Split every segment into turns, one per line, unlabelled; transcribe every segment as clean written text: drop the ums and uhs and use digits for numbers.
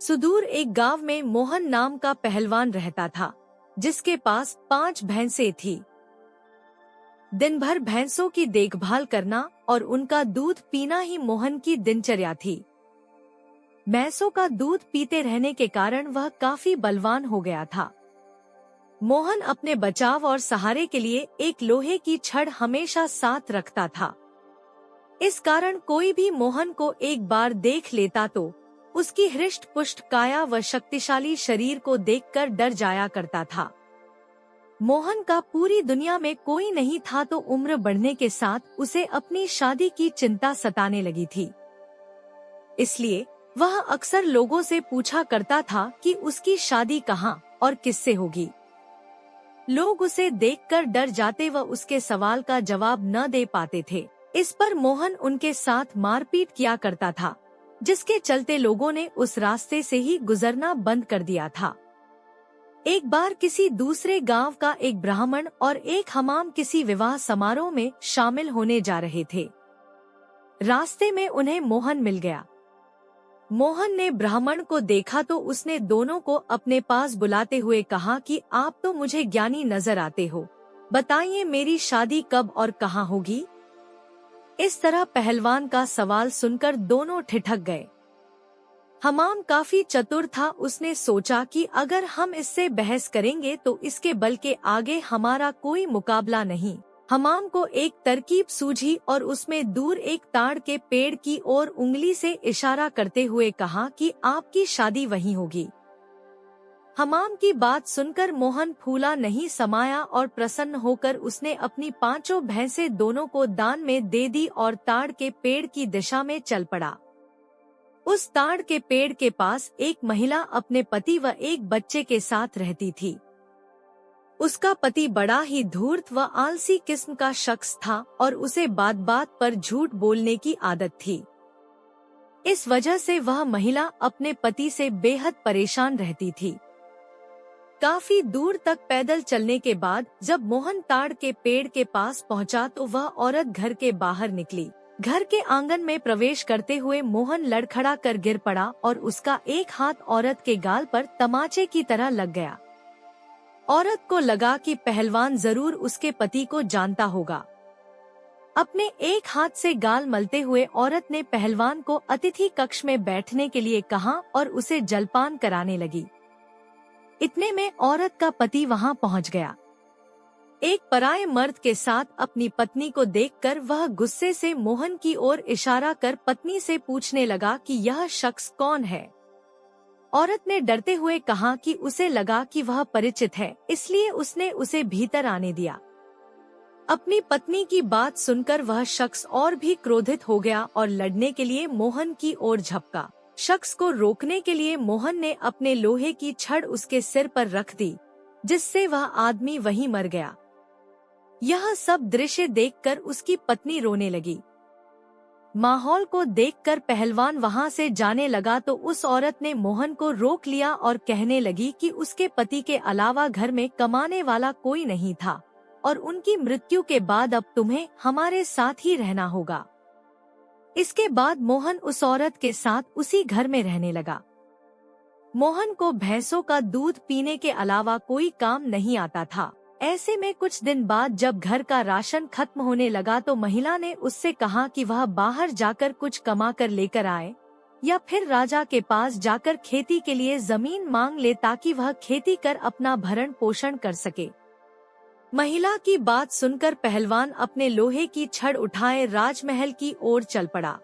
सुदूर एक गांव में मोहन नाम का पहलवान रहता था, जिसके पास 5 भैंसें थी। दिन भर भैंसों की देखभाल करना और उनका दूध पीना ही मोहन की दिनचर्या थी। भैंसों का दूध पीते रहने के कारण वह काफी बलवान हो गया था। मोहन अपने बचाव और सहारे के लिए एक लोहे की छड़ हमेशा साथ रखता था। इस कारण कोई भी मोहन को एक बार देख लेता तो उसकी हृष्ट पुष्ट काया व शक्तिशाली शरीर को देखकर डर जाया करता था। मोहन का पूरी दुनिया में कोई नहीं था तो उम्र बढ़ने के साथ उसे अपनी शादी की चिंता सताने लगी थी। इसलिए वह अक्सर लोगों से पूछा करता था कि उसकी शादी कहाँ और किससे होगी। लोग उसे देखकर डर जाते व उसके सवाल का जवाब न दे पाते थे। इस पर मोहन उनके साथ मारपीट किया करता था, जिसके चलते लोगों ने उस रास्ते से ही गुजरना बंद कर दिया था। एक बार किसी दूसरे गांव का एक ब्राह्मण और एक हमाम किसी विवाह समारोह में शामिल होने जा रहे थे। रास्ते में उन्हें मोहन मिल गया। मोहन ने ब्राह्मण को देखा तो उसने दोनों को अपने पास बुलाते हुए कहा कि आप तो मुझे ज्ञानी नजर आते हो, बताइए मेरी शादी कब और कहाँ होगी। इस तरह पहलवान का सवाल सुनकर दोनों ठिठक गए। हमाम काफी चतुर था, उसने सोचा कि अगर हम इससे बहस करेंगे तो इसके बल के आगे हमारा कोई मुकाबला नहीं। हमाम को एक तरकीब सूझी और उसमें दूर एक ताड़ के पेड़ की ओर उंगली से इशारा करते हुए कहा कि आपकी शादी वहीं होगी। हमाम की बात सुनकर मोहन फूला नहीं समाया और प्रसन्न होकर उसने अपनी 5 भैंसें दोनों को दान में दे दी और ताड़ के पेड़ की दिशा में चल पड़ा। उस ताड़ के पेड़ के पास एक महिला अपने पति व एक बच्चे के साथ रहती थी। उसका पति बड़ा ही धूर्त व आलसी किस्म का शख्स था और उसे बात बात पर झूठ बोलने की आदत थी। इस वजह से वह महिला अपने पति से बेहद परेशान रहती थी। काफी दूर तक पैदल चलने के बाद जब मोहन ताड़ के पेड़ के पास पहुंचा तो वह औरत घर के बाहर निकली। घर के आंगन में प्रवेश करते हुए मोहन लड़खड़ा कर गिर पड़ा और उसका एक हाथ औरत के गाल पर तमाचे की तरह लग गया। औरत को लगा कि पहलवान जरूर उसके पति को जानता होगा। अपने एक हाथ से गाल मलते हुए औरत ने पहलवान को अतिथि कक्ष में बैठने के लिए कहा और उसे जलपान कराने लगी। इतने में औरत का पति वहां पहुंच गया। एक पराये मर्द के साथ अपनी पत्नी को देखकर वह गुस्से से मोहन की ओर इशारा कर पत्नी से पूछने लगा कि यह शख्स कौन है। औरत ने डरते हुए कहा कि उसे लगा कि वह परिचित है, इसलिए उसने उसे भीतर आने दिया। अपनी पत्नी की बात सुनकर वह शख्स और भी क्रोधित हो गया और लड़ने के लिए मोहन की ओर झपका। शख्स को रोकने के लिए मोहन ने अपने लोहे की छड़ उसके सिर पर रख दी, जिससे वह आदमी वहीं मर गया। यह सब दृश्य देखकर उसकी पत्नी रोने लगी। माहौल को देखकर पहलवान वहां से जाने लगा तो उस औरत ने मोहन को रोक लिया और कहने लगी कि उसके पति के अलावा घर में कमाने वाला कोई नहीं था और उनकी मृत्यु के बाद अब तुम्हें हमारे साथ ही रहना होगा। इसके बाद मोहन उस औरत के साथ उसी घर में रहने लगा। मोहन को भैंसों का दूध पीने के अलावा कोई काम नहीं आता था। ऐसे में कुछ दिन बाद जब घर का राशन खत्म होने लगा तो महिला ने उससे कहा कि वह बाहर जाकर कुछ कमा कर लेकर आए या फिर राजा के पास जाकर खेती के लिए जमीन मांग ले ताकि वह खेती कर अपना भरण पोषण कर सके। महिला की बात सुनकर पहलवान अपने लोहे की छड़ उठाए राजमहल की ओर चल पड़ा।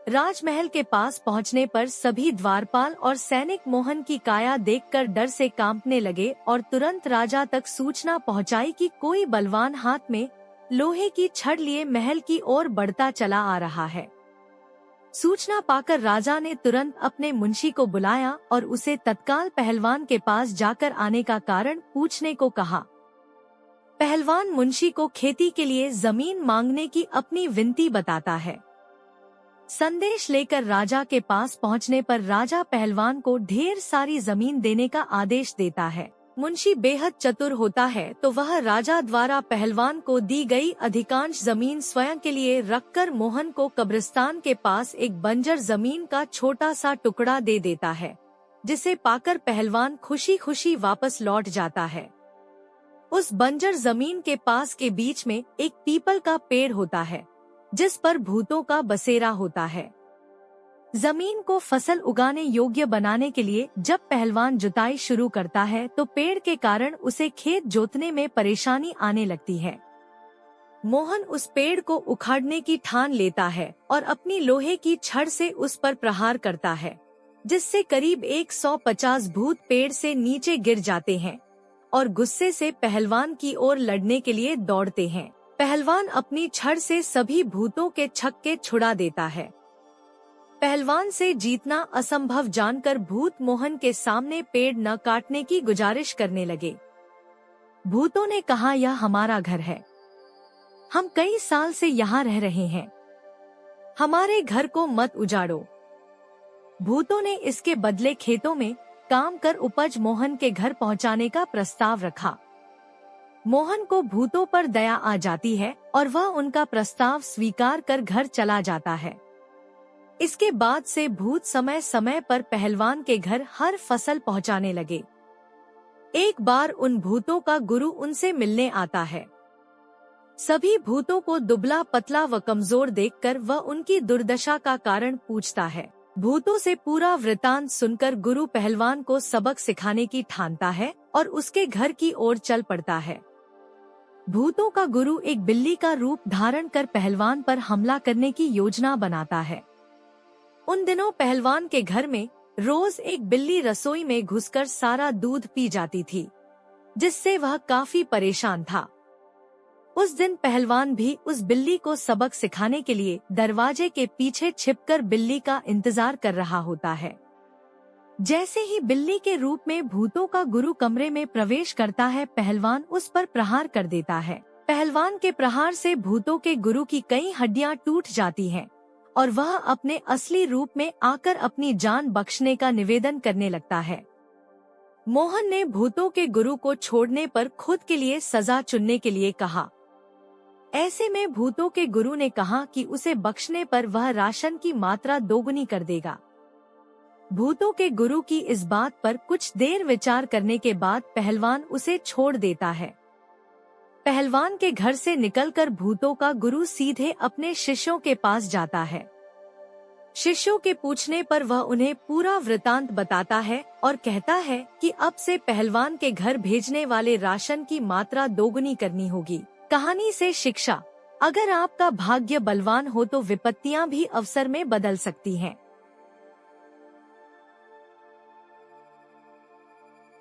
राजमहल के पास पहुंचने पर सभी द्वारपाल और सैनिक मोहन की काया देखकर डर से कांपने लगे और तुरंत राजा तक सूचना पहुंचाई कि कोई बलवान हाथ में लोहे की छड़ लिए महल की ओर बढ़ता चला आ रहा है। सूचना पाकर राजा ने तुरंत अपने मुंशी को बुलाया और उसे तत्काल पहलवान के पास जाकर आने का कारण पूछने को कहा। पहलवान मुंशी को खेती के लिए जमीन मांगने की अपनी विनती बताता है। संदेश लेकर राजा के पास पहुंचने पर राजा पहलवान को ढेर सारी जमीन देने का आदेश देता है। मुंशी बेहद चतुर होता है तो वह राजा द्वारा पहलवान को दी गई अधिकांश जमीन स्वयं के लिए रखकर मोहन को कब्रिस्तान के पास एक बंजर जमीन का छोटा सा टुकड़ा दे देता है, जिसे पाकर पहलवान खुशी खुशी वापस लौट जाता है। उस बंजर जमीन के पास के बीच में एक पीपल का पेड़ होता है, जिस पर भूतों का बसेरा होता है। जमीन को फसल उगाने योग्य बनाने के लिए जब पहलवान जुताई शुरू करता है तो पेड़ के कारण उसे खेत जोतने में परेशानी आने लगती है। मोहन उस पेड़ को उखाड़ने की ठान लेता है और अपनी लोहे की छड़ से उस पर प्रहार करता है, जिससे करीब 150 भूत पेड़ से नीचे गिर जाते हैं और गुस्से से पहलवान की ओर लड़ने के लिए दौड़ते हैं। पहलवान अपनी छड़ से सभी भूतों के छक्के छुड़ा देता है। पहलवान से जीतना असंभव जानकर भूत मोहन के सामने पेड़ न काटने की गुजारिश करने लगे। भूतों ने कहा, यह हमारा घर है, हम कई साल से यहाँ रह रहे हैं, हमारे घर को मत उजाड़ो। भूतों ने इसके बदले खेतों में काम कर उपज मोहन के घर पहुँचाने का प्रस्ताव रखा। मोहन को भूतों पर दया आ जाती है और वह उनका प्रस्ताव स्वीकार कर घर चला जाता है। इसके बाद से भूत समय समय पर पहलवान के घर हर फसल पहुंचाने लगे। एक बार उन भूतों का गुरु उनसे मिलने आता है। सभी भूतों को दुबला पतला व कमजोर देखकर वह उनकी दुर्दशा का कारण पूछता है। भूतों से पूरा वृतांत सुनकर गुरु पहलवान को सबक सिखाने की ठानता है और उसके घर की ओर चल पड़ता है। भूतों का गुरु एक बिल्ली का रूप धारण कर पहलवान पर हमला करने की योजना बनाता है। उन दिनों पहलवान के घर में रोज एक बिल्ली रसोई में घुसकर सारा दूध पी जाती थी, जिससे वह काफी परेशान था। उस दिन पहलवान भी उस बिल्ली को सबक सिखाने के लिए दरवाजे के पीछे छिपकर बिल्ली का इंतजार कर रहा होता है। जैसे ही बिल्ली के रूप में भूतों का गुरु कमरे में प्रवेश करता है, पहलवान उस पर प्रहार कर देता है। पहलवान के प्रहार से भूतों के गुरु की कई हड्डियां टूट जाती हैं और वह अपने असली रूप में आकर अपनी जान बख्शने का निवेदन करने लगता है। मोहन ने भूतों के गुरु को छोड़ने पर खुद के लिए सजा चुनने के लिए कहा। ऐसे में भूतों के गुरु ने कहा कि उसे बख्शने पर वह राशन की मात्रा दोगुनी कर देगा। भूतों के गुरु की इस बात पर कुछ देर विचार करने के बाद पहलवान उसे छोड़ देता है। पहलवान के घर से निकलकर भूतों का गुरु सीधे अपने शिष्यों के पास जाता है। शिष्यों के पूछने पर वह उन्हें पूरा वृतांत बताता है और कहता है कि अब से पहलवान के घर भेजने वाले राशन की मात्रा दोगुनी करनी होगी। कहानी से शिक्षा, अगर आपका भाग्य बलवान हो तो विपत्तियां भी अवसर में बदल सकती हैं।